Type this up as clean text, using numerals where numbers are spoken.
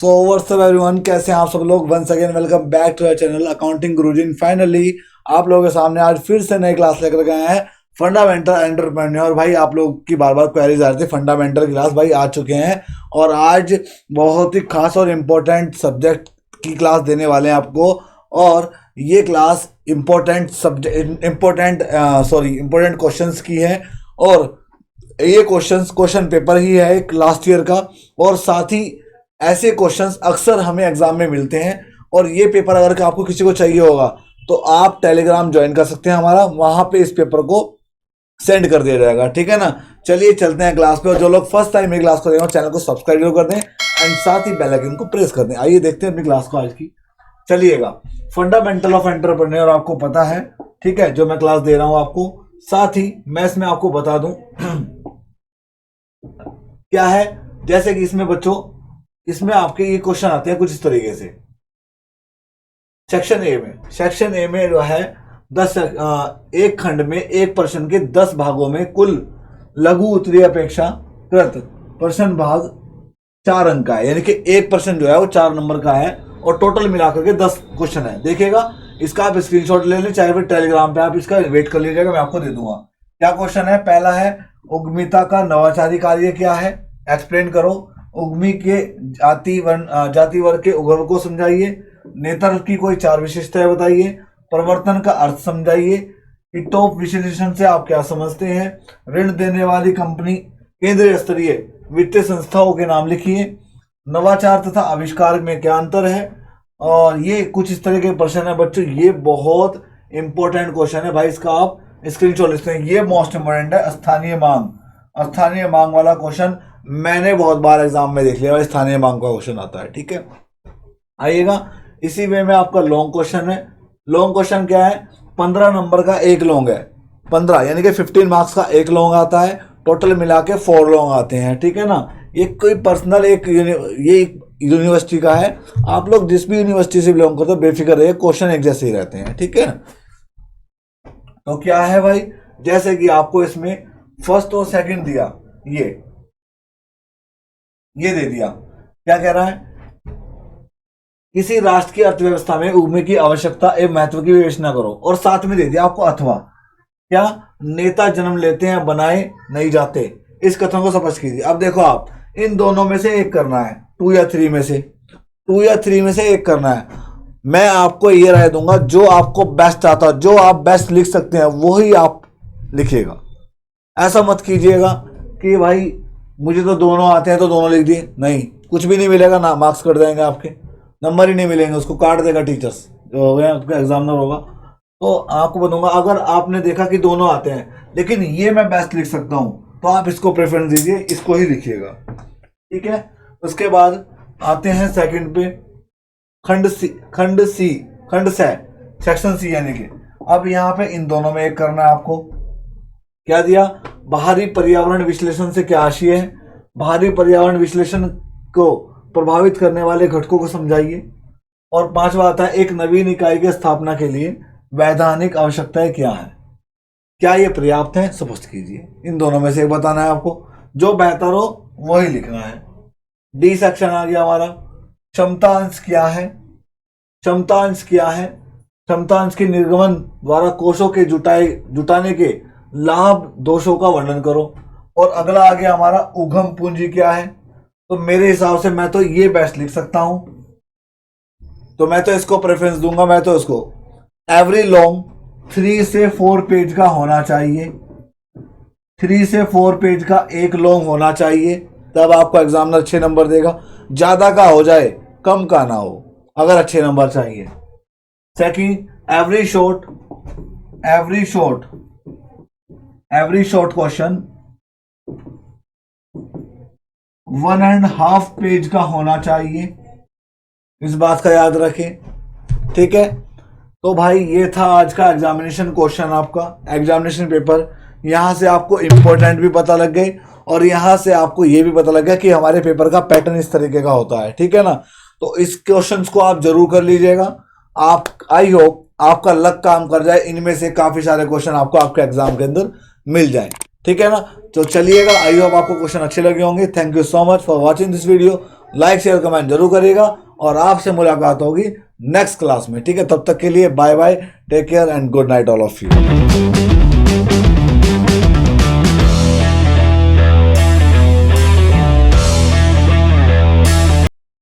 So what's up everyone, कैसे हैं आप सब लोग। Once again welcome back to our channel Accounting Guruji. Finally आप लोगों के सामने आज फिर से नई क्लास लेकर गए हैं, फंडामेंटल एंटरप्रेन्योर। भाई आप लोग की बार बार क्वेरीज आ रही थी, फंडामेंटल क्लास भाई आ चुके हैं और आज बहुत ही खास और इम्पोर्टेंट सब्जेक्ट की क्लास देने वाले हैं आपको। और ये क्लास इम्पोर्टेंट इम्पोर्टेंट क्वेश्चंस की है और ये क्वेश्चन पेपर ही है एक लास्ट ईयर का। और साथ ही ऐसे क्वेश्चंस अक्सर हमें एग्जाम में मिलते हैं और ये पेपर अगर आपको किसी को चाहिए होगा तो आप टेलीग्राम ज्वाइन कर सकते हैं हमारा, वहां पे इस पेपर को सेंड कर दिया जाएगा, ठीक है ना। चलिए चलते हैं क्लास पे। और जो लोग फर्स्ट टाइम मेरी क्लास को देखें चैनल को सब्सक्राइब जरूर कर दें एंड साथ ही बेल आइकन को प्रेस कर दें। आइए देखते हैं अपनी क्लास को आज की। चलिएगा, फंडामेंटल ऑफ एंटरप्रेन्योर आपको पता है, ठीक है, जो मैं क्लास दे रहा हूं आपको। साथ ही मैं इसमें आपको बता दूं क्या है, जैसे कि इसमें बच्चों इसमें आपके ये क्वेश्चन आते हैं कुछ इस तरीके से। सेक्शन ए में जो है 10 एक खंड में एक प्रश्न के 10 भागों में कुल लघु उत्तरीय अपेक्षाकृत प्रश्न भाग 4 अंक का है, यानी कि एक प्रश्न जो है वो 4 नंबर का है और टोटल मिलाकर के 10 क्वेश्चन है। देखिएगा, इसका आप स्क्रीनशॉट ले लें, चाहे फिर टेलीग्राम पे आप इसका वेट कर लीजिएगा, मैं आपको दे दूंगा। क्या क्वेश्चन है? पहला है, उद्यमिता का नवाचारी कार्य क्या है, एक्सप्लेन करो। उद्यमी के जाति वर्ग के उगम को समझाइए। नेतृत्व की कोई 4 विशेषताएं बताइए। परिवर्तन का अर्थ समझाइए। टॉप विश्लेषण से आप क्या समझते हैं। ऋण देने वाली कंपनी केंद्रीय स्तरीय वित्तीय संस्थाओं के नाम लिखिए। नवाचार तथा आविष्कार में क्या अंतर है। और ये कुछ इस तरह के प्रश्न है बच्चों, ये बहुत इंपॉर्टेंट क्वेश्चन है भाई, इसका आप स्क्रीनशॉट लेते हैं। ये मोस्ट इंपॉर्टेंट है, स्थानीय मांग वाला क्वेश्चन मैंने बहुत बार एग्जाम में देख लिया और स्थानीय मांग का क्वेश्चन आता है, ठीक है। आइएगा, इसी वे में आपका लॉन्ग क्वेश्चन है। लॉन्ग क्वेश्चन क्या है? 15 नंबर का एक लॉन्ग है, 15 यानी कि 15 मार्क्स का एक लॉन्ग आता है, टोटल मिला के 4 लॉन्ग आते हैं, ठीक है ना। ये कोई पर्सनल ये यूनिवर्सिटी का है, आप लोग जिस भी यूनिवर्सिटी से बिलोंग करते हो बेफिक्र रहिए, क्वेश्चन एक जैसे ही रहते हैं, ठीक है। तो क्या है भाई, जैसे कि आपको इसमें फर्स्ट और सेकंड दिया, ये दे दिया, क्या कह रहा है, किसी राष्ट्र की अर्थव्यवस्था में उद्यमी की आवश्यकता एवं महत्व की विवेचना करो। और साथ में दे दिया आपको अथवा, क्या नेता जन्म लेते हैं बनाए नहीं जाते। इस कथन को स्पष्ट कीजिए। अब देखो, आप इन दोनों में से एक करना है, 2 या 3 में से एक करना है। मैं आपको ये राय दूंगा, जो आपको बेस्ट आता, जो आप बेस्ट लिख सकते हैं वही आप लिखिएगा। ऐसा मत कीजिएगा कि भाई मुझे तो दोनों आते हैं तो दोनों लिख दिए, नहीं, कुछ भी नहीं मिलेगा ना, मार्क्स कट जाएंगे, आपके नंबर ही नहीं मिलेंगे, उसको काट देगा टीचर्स, जो हो गया उसका एग्जामिनर होगा। तो आपको बताऊंगा, अगर आपने देखा कि दोनों आते हैं लेकिन ये मैं बेस्ट लिख सकता हूं तो आप इसको प्रेफरेंस दीजिए, इसको ही लिखिएगा, ठीक है। उसके बाद आते हैं सेकंड पे, खंड से सेक्शन सी, यानी कि अब यहां पे इन दोनों में एक करना है आपको। क्या दिया? बाहरी पर्यावरण विश्लेषण से क्या आशय है। बाहरी पर्यावरण विश्लेषण को प्रभावित करने वाले घटकों को समझाइए। और 5वां आता है, एक नवीन इकाई की स्थापना के लिए वैधानिक आवश्यकताएं क्या है, क्या ये पर्याप्त है, स्पष्ट कीजिए। इन दोनों में से एक बताना है आपको, जो बेहतर हो वही लिखना है। डी सेक्शन आ गया हमारा, क्षमतांश क्या है। क्षमतांश के निर्गमन द्वारा कोषों के जुटाने के लाभ दोषों का वर्णन करो। और अगला आ गया हमारा, उद्यम पूंजी क्या है। तो मेरे हिसाब से मैं तो ये बेस्ट लिख सकता हूं, तो मैं तो इसको प्रेफरेंस दूंगा, मैं तो इसको एवरी लॉन्ग 3 से 4 पेज का होना चाहिए। 3 से 4 पेज का एक लॉन्ग होना चाहिए, तब आपको एग्जामिनर अच्छे नंबर देगा। ज्यादा का हो जाए, कम का ना हो, अगर अच्छे नंबर चाहिए। Second, every short question 1.5 page का होना चाहिए, इस बात का याद रखें, ठीक है। तो भाई ये था आज का एग्जामिनेशन क्वेश्चन, आपका एग्जामिनेशन पेपर। यहां से आपको इंपॉर्टेंट भी पता लग गए और यहां से आपको ये भी पता लग गया कि हमारे पेपर का पैटर्न इस तरीके का होता है, ठीक है ना। तो इस क्वेश्चंस को आप जरूर कर लीजिएगा। आप, आई होप आपका लक काम कर जाए, इनमें से काफी सारे क्वेश्चन आपको आपके एग्जाम के अंदर मिल जाए, ठीक है ना। तो चलिएगा, आई होप आपको क्वेश्चन अच्छे लगे होंगे। Thank you so much for watching this video. Like share comment जरूर करिएगा और आपसे मुलाकात होगी नेक्स्ट क्लास में। ठीक है, तब तक के लिए bye bye, take care and good night all of you.